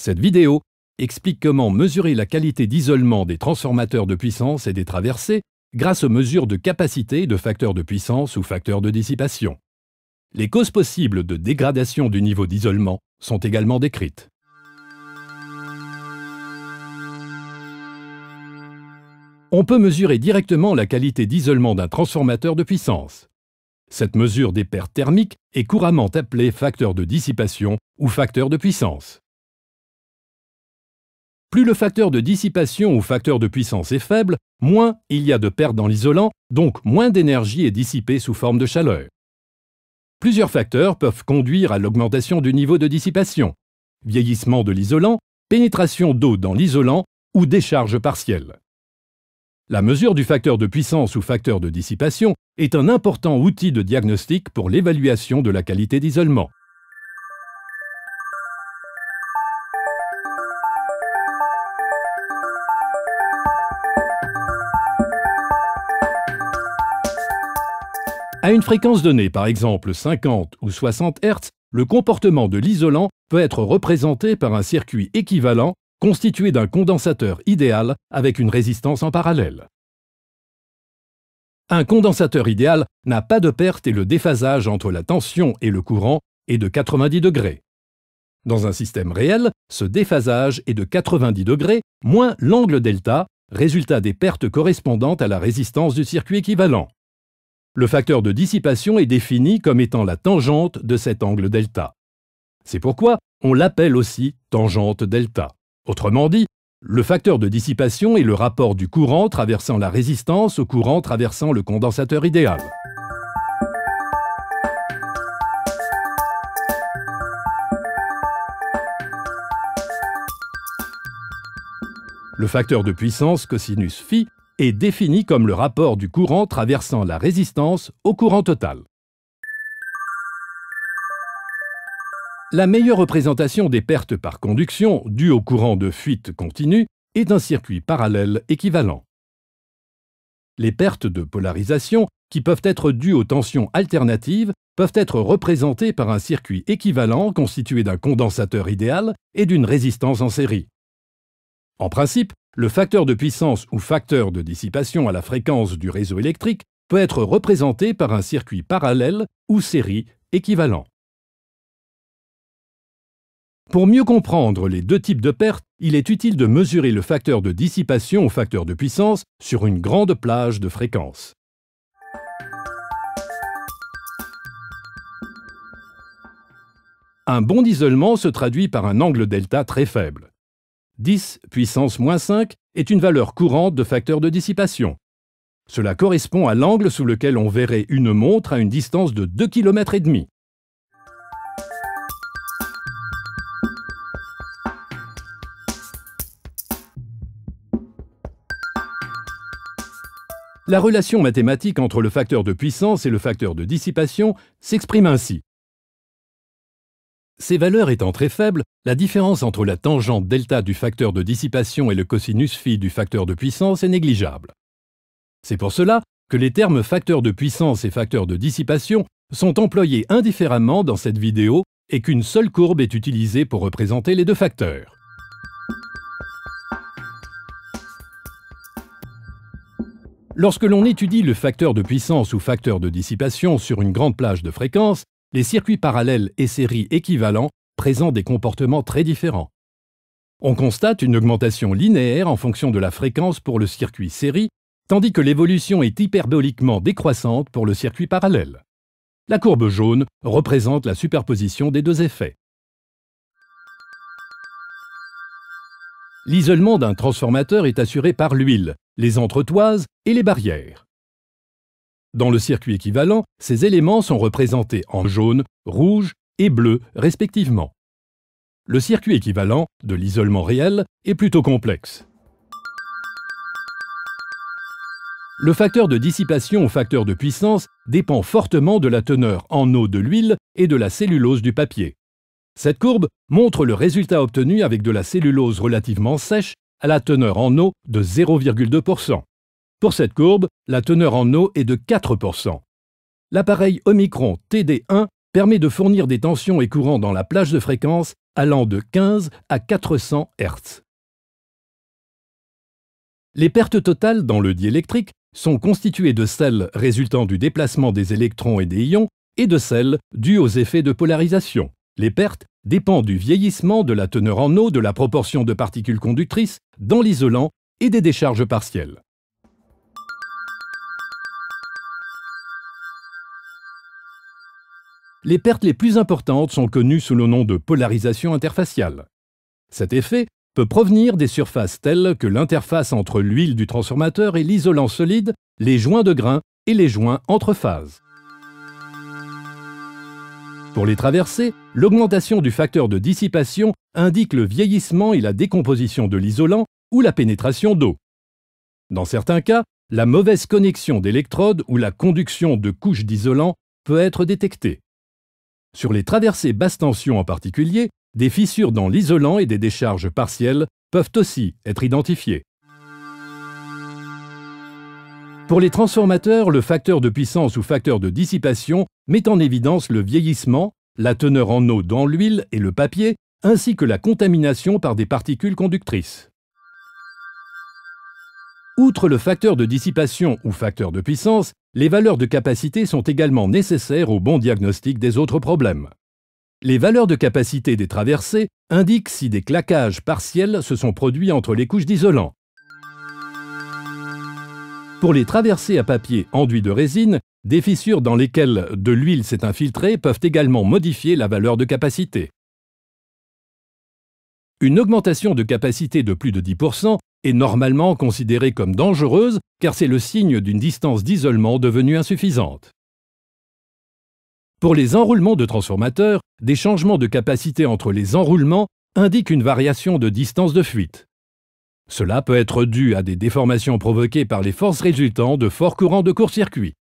Cette vidéo explique comment mesurer la qualité d'isolement des transformateurs de puissance et des traversées grâce aux mesures de capacité de facteurs de puissance ou facteurs de dissipation. Les causes possibles de dégradation du niveau d'isolement sont également décrites. On peut mesurer directement la qualité d'isolement d'un transformateur de puissance. Cette mesure des pertes thermiques est couramment appelée facteur de dissipation ou facteur de puissance. Plus le facteur de dissipation ou facteur de puissance est faible, moins il y a de pertes dans l'isolant, donc moins d'énergie est dissipée sous forme de chaleur. Plusieurs facteurs peuvent conduire à l'augmentation du niveau de dissipation: vieillissement de l'isolant, pénétration d'eau dans l'isolant ou décharge partielle. La mesure du facteur de puissance ou facteur de dissipation est un important outil de diagnostic pour l'évaluation de la qualité d'isolement. À une fréquence donnée, par exemple 50 ou 60 Hz, le comportement de l'isolant peut être représenté par un circuit équivalent constitué d'un condensateur idéal avec une résistance en parallèle. Un condensateur idéal n'a pas de perte et le déphasage entre la tension et le courant est de 90 degrés. Dans un système réel, ce déphasage est de 90 degrés moins l'angle delta, résultat des pertes correspondantes à la résistance du circuit équivalent. Le facteur de dissipation est défini comme étant la tangente de cet angle delta. C'est pourquoi on l'appelle aussi tangente delta. Autrement dit, le facteur de dissipation est le rapport du courant traversant la résistance au courant traversant le condensateur idéal. Le facteur de puissance cosinus phi est défini comme le rapport du courant traversant la résistance au courant total. La meilleure représentation des pertes par conduction dues au courant de fuite continu est un circuit parallèle équivalent. Les pertes de polarisation, qui peuvent être dues aux tensions alternatives, peuvent être représentées par un circuit équivalent constitué d'un condensateur idéal et d'une résistance en série. En principe, le facteur de puissance ou facteur de dissipation à la fréquence du réseau électrique peut être représenté par un circuit parallèle ou série équivalent. Pour mieux comprendre les deux types de pertes, il est utile de mesurer le facteur de dissipation ou facteur de puissance sur une grande plage de fréquences. Un bon isolement se traduit par un angle delta très faible. 10 puissance moins 5 est une valeur courante de facteur de dissipation. Cela correspond à l'angle sous lequel on verrait une montre à une distance de 2,5 km. La relation mathématique entre le facteur de puissance et le facteur de dissipation s'exprime ainsi. Ces valeurs étant très faibles, la différence entre la tangente delta du facteur de dissipation et le cosinus phi du facteur de puissance est négligeable. C'est pour cela que les termes facteur de puissance et facteur de dissipation sont employés indifféremment dans cette vidéo et qu'une seule courbe est utilisée pour représenter les deux facteurs. Lorsque l'on étudie le facteur de puissance ou facteur de dissipation sur une grande plage de fréquences, les circuits parallèles et séries équivalents présentent des comportements très différents. On constate une augmentation linéaire en fonction de la fréquence pour le circuit série, tandis que l'évolution est hyperboliquement décroissante pour le circuit parallèle. La courbe jaune représente la superposition des deux effets. L'isolement d'un transformateur est assuré par l'huile, les entretoises et les barrières. Dans le circuit équivalent, ces éléments sont représentés en jaune, rouge et bleu respectivement. Le circuit équivalent de l'isolement réel est plutôt complexe. Le facteur de dissipation ou facteur de puissance dépend fortement de la teneur en eau de l'huile et de la cellulose du papier. Cette courbe montre le résultat obtenu avec de la cellulose relativement sèche à la teneur en eau de 0,2%. Pour cette courbe, la teneur en eau est de 4%. L'appareil Omicron TD1 permet de fournir des tensions et courants dans la plage de fréquence allant de 15 à 400 Hz. Les pertes totales dans le diélectrique sont constituées de celles résultant du déplacement des électrons et des ions et de celles dues aux effets de polarisation. Les pertes dépendent du vieillissement de la teneur en eau, de la proportion de particules conductrices dans l'isolant et des décharges partielles. Les pertes les plus importantes sont connues sous le nom de polarisation interfaciale. Cet effet peut provenir des surfaces telles que l'interface entre l'huile du transformateur et l'isolant solide, les joints de grains et les joints entre phases. Pour les traversées, l'augmentation du facteur de dissipation indique le vieillissement et la décomposition de l'isolant ou la pénétration d'eau. Dans certains cas, la mauvaise connexion d'électrodes ou la conduction de couches d'isolant peut être détectée. Sur les traversées basse tension en particulier, des fissures dans l'isolant et des décharges partielles peuvent aussi être identifiées. Pour les transformateurs, le facteur de puissance ou facteur de dissipation met en évidence le vieillissement, la teneur en eau dans l'huile et le papier, ainsi que la contamination par des particules conductrices. Outre le facteur de dissipation ou facteur de puissance, les valeurs de capacité sont également nécessaires au bon diagnostic des autres problèmes. Les valeurs de capacité des traversées indiquent si des claquages partiels se sont produits entre les couches d'isolant. Pour les traversées à papier enduit de résine, des fissures dans lesquelles de l'huile s'est infiltrée peuvent également modifier la valeur de capacité. Une augmentation de capacité de plus de 10% est normalement considérée comme dangereuse car c'est le signe d'une distance d'isolement devenue insuffisante. Pour les enroulements de transformateurs, des changements de capacité entre les enroulements indiquent une variation de distance de fuite. Cela peut être dû à des déformations provoquées par les forces résultant de forts courants de court-circuit.